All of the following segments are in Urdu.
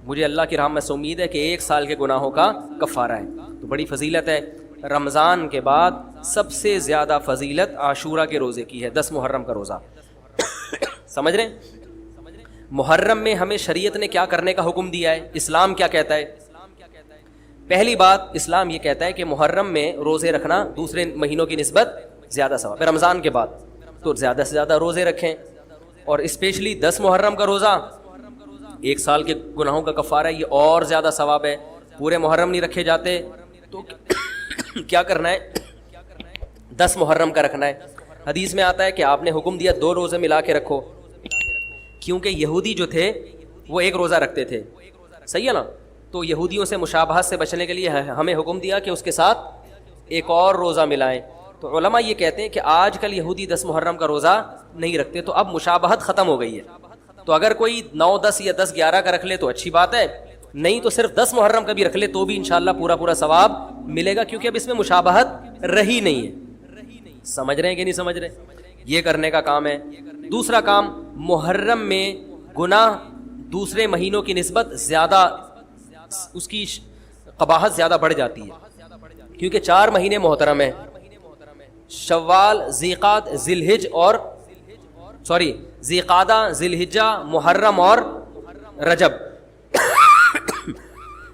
مجھے اللہ کی رحمت سے امید ہے کہ 1 سال کے گناہوں کا کفارہ ہے. تو بڑی فضیلت ہے. رمضان کے بعد سب سے زیادہ فضیلت عاشورہ کے روزے کی ہے, 10 محرم کا روزہ. سمجھ رہے ہیں؟ محرم میں ہمیں شریعت نے کیا کرنے کا حکم دیا ہے, اسلام کیا کہتا ہے؟ پہلی بات, اسلام یہ کہتا ہے کہ محرم میں روزے رکھنا دوسرے مہینوں کی نسبت زیادہ ثواب ہے. رمضان کے بعد تو زیادہ سے زیادہ روزے رکھیں, اور اسپیشلی 10 محرم کا روزہ 1 سال کے گناہوں کا کفارہ ہے, یہ اور زیادہ ثواب ہے. پورے محرم نہیں رکھے جاتے تو کیا کرنا ہے, 10 محرم کا رکھنا ہے. حدیث میں آتا ہے کہ آپ نے حکم دیا 2 روزے ملا کے رکھو, کیونکہ یہودی جو تھے وہ 1 روزہ رکھتے تھے, صحیح ہے نا. تو یہودیوں سے مشابہت سے بچنے کے لیے ہمیں حکم دیا کہ اس کے ساتھ ایک اور روزہ ملائیں. تو علماء یہ کہتے ہیں کہ آج کل یہودی 10 محرم کا روزہ نہیں رکھتے, تو اب مشابہت ختم ہو گئی ہے. تو اگر کوئی 9, 10 یا 10, 11 کا رکھ لے تو اچھی بات ہے, نہیں تو صرف 10 محرم کا بھی رکھ لے تو بھی انشاءاللہ پورا ثواب ملے گا, کیونکہ اب اس میں مشابہت رہی نہیں ہے. سمجھ رہے ہیں کہ نہیں سمجھ رہے؟ یہ کرنے کا کام ہے. دوسرا کام, محرم میں گناہ دوسرے مہینوں کی نسبت زیادہ, اس کی قباحت زیادہ بڑھ جاتی ہے, کیونکہ 4 مہینے محترم ہیں, شوال, ذیقعدہ, ذی الحجہ, محرم اور رجب.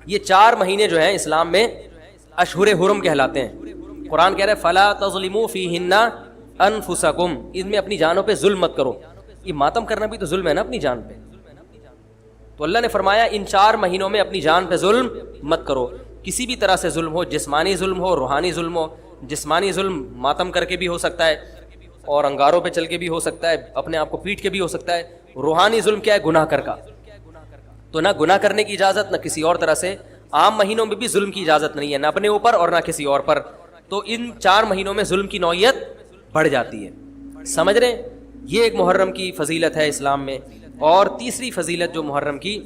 یہ 4 مہینے جو ہیں اسلام میں اشہر حرم کہلاتے ہیں. قرآن کہہ رہے فلا تظلموا فیہن انفسکم, ان میں اپنی جانوں پہ ظلم مت کرو. یہ ماتم کرنا بھی تو ظلم ہے نا اپنی جان پہ. تو اللہ نے فرمایا ان 4 مہینوں میں اپنی جان پہ ظلم مت کرو. کسی بھی طرح سے ظلم ہو, جسمانی ظلم ہو, روحانی ظلم ہو. جسمانی ظلم ماتم کر کے بھی ہو سکتا ہے, اور انگاروں پہ چل کے بھی ہو سکتا ہے, اپنے آپ کو پیٹ کے بھی ہو سکتا ہے. روحانی ظلم کیا ہے؟ گناہ کر کا. تو نہ گناہ کرنے کی اجازت, نہ کسی اور طرح سے. عام مہینوں میں بھی ظلم کی اجازت نہیں ہے, نہ اپنے اوپر اور نہ کسی اور پر. تو ان 4 مہینوں میں ظلم کی نوعیت بڑھ جاتی ہے. سمجھ رہے ہیں؟ یہ ایک محرم کی فضیلت ہے اسلام میں. اور تیسری فضیلت جو محرم کی,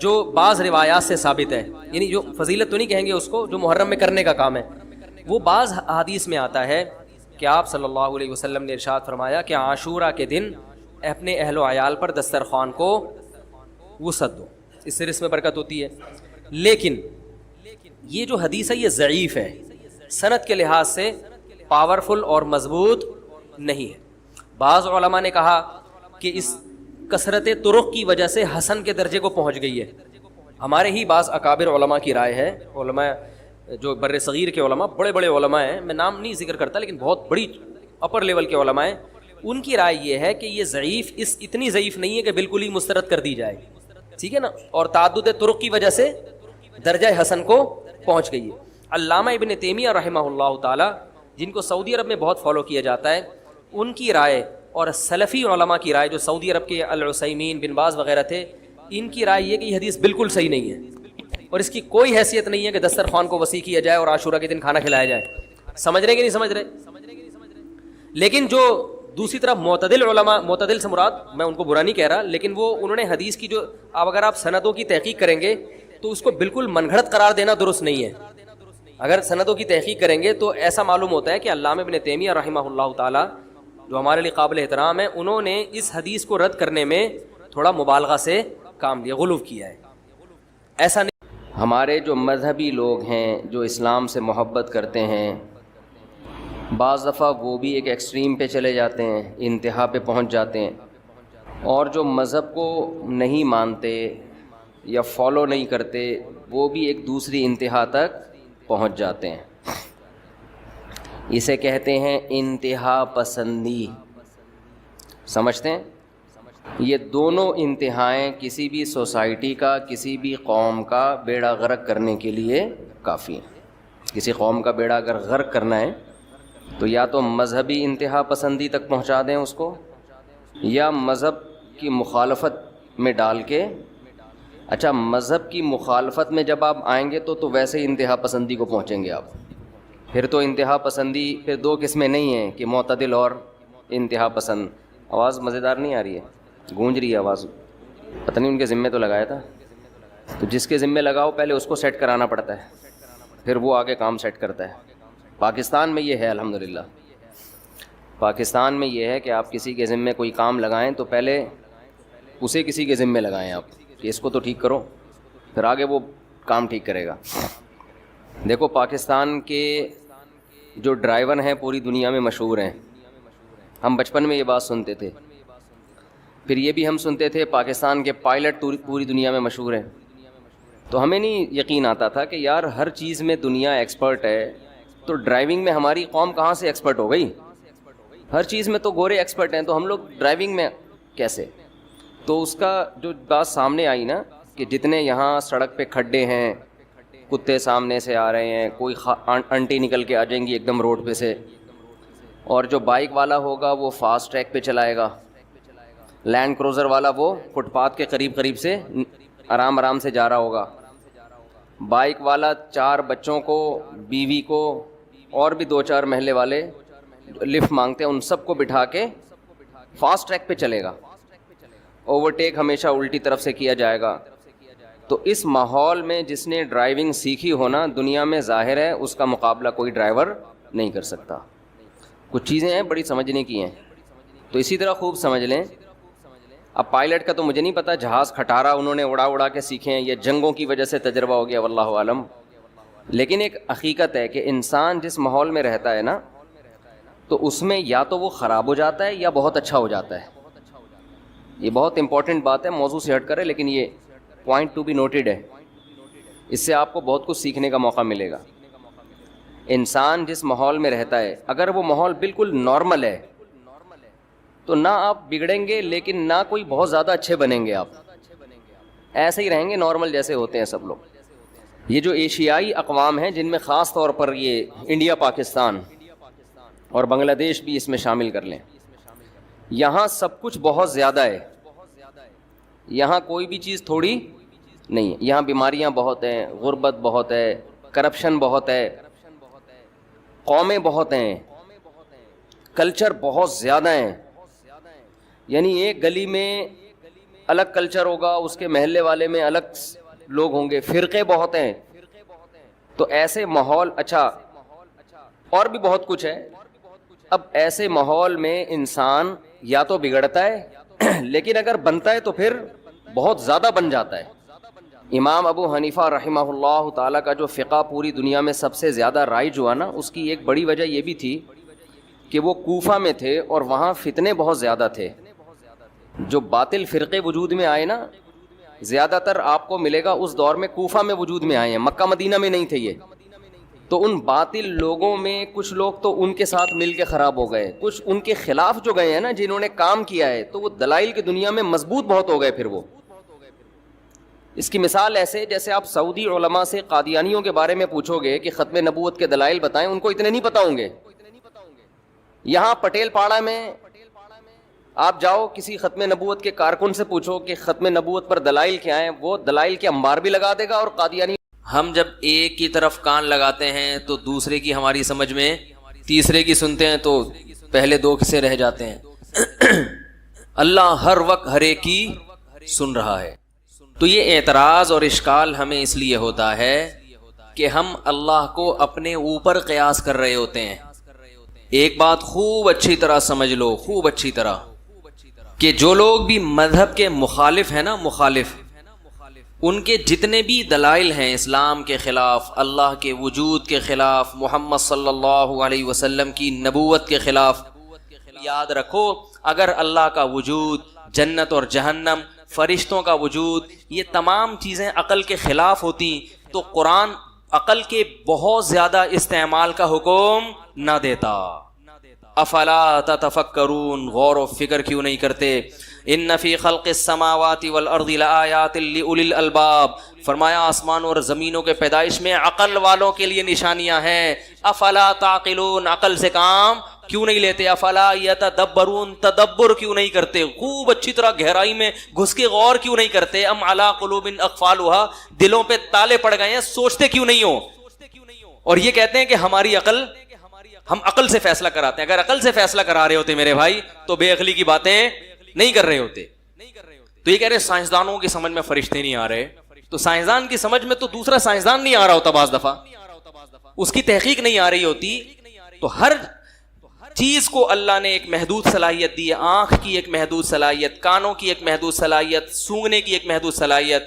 جو بعض روایات سے ثابت ہے, یعنی جو فضیلت تو نہیں کہیں گے اس کو, جو محرم میں کرنے کا کام ہے, وہ بعض حدیث میں آتا ہے کہ آپ صلی اللہ علیہ وسلم نے ارشاد فرمایا کہ عاشورہ کے دن اپنے اہل و عیال پر دسترخوان کو وسعت دو, اس سے رزق میں برکت ہوتی ہے. لیکن یہ جو حدیث ہے یہ ضعیف ہے, سند کے لحاظ سے پاورفل اور مضبوط نہیں ہے. بعض علماء نے کہا کہ اس کثرت طرق کی وجہ سے حسن کے درجے کو پہنچ گئی ہے. ہمارے ہی بعض اکابر علماء کی رائے ہے, علماء جو بر صغیر کے علماء, بڑے بڑے علماء ہیں, میں نام نہیں ذکر کرتا لیکن بہت بڑی اپر لیول کے علماء ہیں, ان کی رائے یہ ہے کہ یہ ضعیف, اتنی ضعیف نہیں ہے کہ بالکل ہی مسترد کر دی جائے, ٹھیک ہے نا, اور تعدد طرق کی وجہ سے درجہ حسن کو پہنچ گئی ہے. علامہ ابن تیمیہ رحمہ اللہ تعالی, جن کو سعودی عرب میں بہت فالو کیا جاتا ہے, ان کی رائے اور سلفی علماء کی رائے, جو سعودی عرب کے العثیمین, بن باز وغیرہ تھے, ان کی رائے یہ کہ یہ حدیث بالکل صحیح نہیں ہے, اور اس کی کوئی حیثیت نہیں ہے کہ دسترخوان کو وسیع کیا جائے اور عاشورہ کے دن کھانا کھلایا جائے. سمجھ رہے کہ نہیں سمجھ رہے؟ لیکن جو دوسری طرف معتدل علماء, معتدل سے مراد میں ان کو برا نہیں کہہ رہا, لیکن وہ انہوں نے حدیث کی جو, اب اگر آپ سندوں کی تحقیق کریں گے تو اس کو بالکل من گھڑت قرار دینا درست نہیں ہے. اگر سندوں کی تحقیق کریں گے تو ایسا معلوم ہوتا ہے کہ علامہ ابن تیمیہ رحمہ اللہ تعالی, جو ہمارے لیے قابل احترام ہے, انہوں نے اس حدیث کو رد کرنے میں تھوڑا مبالغہ سے کام لیا, غلو کیا ہے. ایسا نہیں. ہمارے جو مذہبی لوگ ہیں, جو اسلام سے محبت کرتے ہیں, بعض دفعہ وہ بھی ایک ایکسٹریم پہ چلے جاتے ہیں, انتہا پہ پہنچ جاتے ہیں, اور جو مذہب کو نہیں مانتے یا فالو نہیں کرتے وہ بھی ایک دوسری انتہا تک پہنچ جاتے ہیں. اسے کہتے ہیں انتہا پسندی. سمجھتے ہیں؟ یہ دونوں انتہائیں کسی بھی سوسائٹی کا, کسی بھی قوم کا بیڑا غرق کرنے کے لیے کافی ہیں. کسی قوم کا بیڑا اگر غرق کرنا ہے تو یا تو مذہبی انتہا پسندی تک پہنچا دیں اس کو, یا مذہب کی مخالفت میں ڈال کے. اچھا, مذہب کی مخالفت میں جب آپ آئیں گے تو ویسے ہی انتہا پسندی کو پہنچیں گے آپ. پھر تو انتہا پسندی پھر 2 قسمیں نہیں ہیں کہ معتدل اور انتہا پسند. آواز مزیدار نہیں آ رہی ہے, گونج رہی ہے آواز, پتہ نہیں ان کے ذمے تو لگایا تھا. تو جس کے ذمے لگاؤ پہلے اس کو سیٹ کرانا پڑتا ہے, پھر وہ آگے کام سیٹ کرتا ہے. پاکستان میں یہ ہے الحمدللہ, پاکستان میں یہ ہے کہ آپ کسی کے ذمے کوئی کام لگائیں تو پہلے اسے کسی کے ذمے لگائیں آپ, کہ اس کو تو ٹھیک کرو، پھر آگے وہ کام ٹھیک کرے گا. دیکھو پاکستان کے جو ڈرائیور ہیں پوری دنیا میں مشہور ہیں. ہم بچپن میں یہ بات سنتے تھے. پھر یہ بھی ہم سنتے تھے پاکستان کے پائلٹ پوری دنیا میں مشہور ہیں. تو ہمیں نہیں یقین آتا تھا کہ یار ہر چیز میں دنیا ایکسپرٹ ہے، تو ڈرائیونگ میں ہماری قوم کہاں سے ایکسپرٹ ہو گئی؟ ہر چیز میں تو گورے ایکسپرٹ ہیں، تو ہم لوگ ڈرائیونگ میں کیسے؟ تو اس کا جو بات سامنے آئی نا کہ جتنے یہاں سڑک پہ کھڈے ہیں، کتے سامنے سے آ رہے ہیں، کوئی انٹی نکل کے آ جائیں گی ایک دم روڈ پہ سے، اور جو بائک والا ہوگا وہ فاسٹ ٹریک پہ چلائے گا، لینڈ کروزر والا وہ فٹ پاتھ کے قریب سے آرام سے جا رہا ہوگا، بائک والا 4 بچوں کو، بیوی کو، اور بھی 2-4 محلے والے لفٹ مانگتے ہیں، ان سب کو بٹھا کے فاسٹ ٹریک پہ چلے گا. اوورٹیک ہمیشہ الٹی طرف سے کیا جائے گا. تو اس ماحول میں جس نے ڈرائیونگ سیکھی ہونا، دنیا میں ظاہر ہے اس کا مقابلہ کوئی ڈرائیور نہیں کر سکتا. کچھ چیزیں ہیں بڑی سمجھنے کی ہیں. تو اسی طرح خوب سمجھ لیں. اب پائلٹ کا تو مجھے نہیں پتا، جہاز کھٹارا انہوں نے اڑا کے سیکھے ہیں، یہ جنگوں کی وجہ سے تجربہ ہو گیا، واللہ عالم. لیکن ایک حقیقت ہے کہ انسان جس ماحول میں رہتا ہے نا، تو اس میں یا تو وہ خراب ہو جاتا ہے یا بہت اچھا ہو جاتا ہے. یہ بہت امپورٹنٹ بات ہے، موضوع سے ہٹ کرے، لیکن یہ پوائنٹ ٹو بی نوٹڈ ہے. اس سے آپ کو بہت کچھ سیکھنے کا موقع ملے گا. انسان جس ماحول میں رہتا ہے، اگر وہ ماحول بالکل نارمل ہے تو نہ آپ بگڑیں گے، لیکن نہ کوئی بہت زیادہ اچھے بنیں گے. آپ ایسے ہی رہیں گے نارمل جیسے ہوتے ہیں سب لوگ. یہ جو ایشیائی اقوام ہیں، جن میں خاص طور پر یہ انڈیا، پاکستان اور بنگلہ دیش بھی اس میں شامل کر لیں، یہاں سب کچھ بہت زیادہ ہے. یہاں کوئی بھی چیز تھوڑی نہیں ہے. یہاں بیماریاں بہت ہیں، غربت بہت ہے، کرپشن بہت ہے، قومیں بہت ہیں، کلچر بہت زیادہ ہیں. یعنی ایک گلی میں الگ کلچر ہوگا، اس کے محلے والے میں الگ لوگ ہوں گے، فرقے بہت ہیں. تو ایسے ماحول، اچھا اور بھی بہت کچھ ہے. اب ایسے ماحول میں انسان یا تو بگڑتا ہے، لیکن اگر بنتا ہے تو پھر بہت زیادہ بن جاتا ہے. امام ابو حنیفہ رحمہ اللہ تعالیٰ کا جو فقہ پوری دنیا میں سب سے زیادہ رائج ہوا نا، اس کی ایک بڑی وجہ یہ بھی تھی کہ وہ کوفہ میں تھے اور وہاں فتنے بہت زیادہ تھے. جو باطل فرقے وجود میں آئے نا، زیادہ تر آپ کو ملے گا اس دور میں کوفہ میں وجود میں آئے ہیں، مکہ مدینہ میں نہیں تھے یہ. تو ان باطل لوگوں میں کچھ لوگ تو ان کے ساتھ مل کے خراب ہو گئے، کچھ ان کے خلاف جو گئے ہیں نا، جنہوں نے کام کیا ہے، تو وہ دلائل کی دنیا میں مضبوط بہت ہو گئے. پھر وہ اس کی مثال ایسے جیسے آپ سعودی علماء سے قادیانیوں کے بارے میں پوچھو گے کہ ختم نبوت کے دلائل بتائیں، ان کو اتنے نہیں پتہ ہوں گے. یہاں پٹیل پاڑا میں آپ جاؤ، کسی ختم نبوت کے کارکن سے پوچھو کہ ختم نبوت پر دلائل کیا ہیں، وہ دلائل کے انبار بھی لگا دے گا. اور قادیانی، ہم جب ایک کی طرف کان لگاتے ہیں تو دوسرے کی ہماری سمجھ میں، تیسرے کی سنتے ہیں تو پہلے 2 سے رہ جاتے ہیں. اللہ ہر وقت ہر ایک کی سن رہا ہے. تو یہ اعتراض اور اشکال ہمیں اس لیے ہوتا ہے کہ ہم اللہ کو اپنے اوپر قیاس کر رہے ہوتے ہیں. ایک بات خوب اچھی طرح سمجھ لو، خوب اچھی طرح، کہ جو لوگ بھی مذہب کے مخالف ہیں نا، مخالف، ان کے جتنے بھی دلائل ہیں اسلام کے خلاف، اللہ کے وجود کے خلاف، محمد صلی اللہ علیہ وسلم کی نبوت کے خلاف، یاد رکھو اگر اللہ کا وجود، جنت اور جہنم، فرشتوں کا وجود، یہ تمام چیزیں عقل کے خلاف ہوتی تو قرآن عقل کے بہت زیادہ استعمال کا حکم نہ دیتا. افلا تتفکرون، غور و فکر کیوں نہیں کرتے؟ ان فی خلق السماوات والارض لآیات لأولی الالباب، فرمایا آسمان اور زمینوں کے پیدائش میں عقل والوں کے لیے نشانیاں ہیں. افلا تعقلون، عقل سے کام کیوں نہیں لیتے؟ افلا یتدبرون، تدبر کیوں نہیں کرتے؟ خوب اچھی طرح گہرائی میں گھس کے غور کیوں نہیں کرتے؟ ام علی قلوب اقفالها، دلوں پہ تالے پڑ گئے ہیں، سوچتے کیوں نہیں ہو؟ اور یہ کہتے ہیں کہ ہماری عقل، ہم عقل سے فیصلہ کراتے ہیں. اگر عقل سے فیصلہ کرا رہے ہوتے میرے بھائی تو بے عقلی کی باتیں نہیں کر رہے ہوتے. تو یہ کہہ رہے سائنسدانوں کی سمجھ میں فرشتے نہیں آ رہے، تو سائنسدان کی سمجھ میں تو دوسرا سائنسدان نہیں آ رہا ہوتا، بعض دفعہ اس کی تحقیق نہیں آ رہی ہوتی. تو چیز کو اللہ نے ایک محدود صلاحیت دی ہے. آنکھ کی ایک محدود صلاحیت, کانوں کی ایک محدود صلاحیت, سونگھنے کی ایک محدود صلاحیت,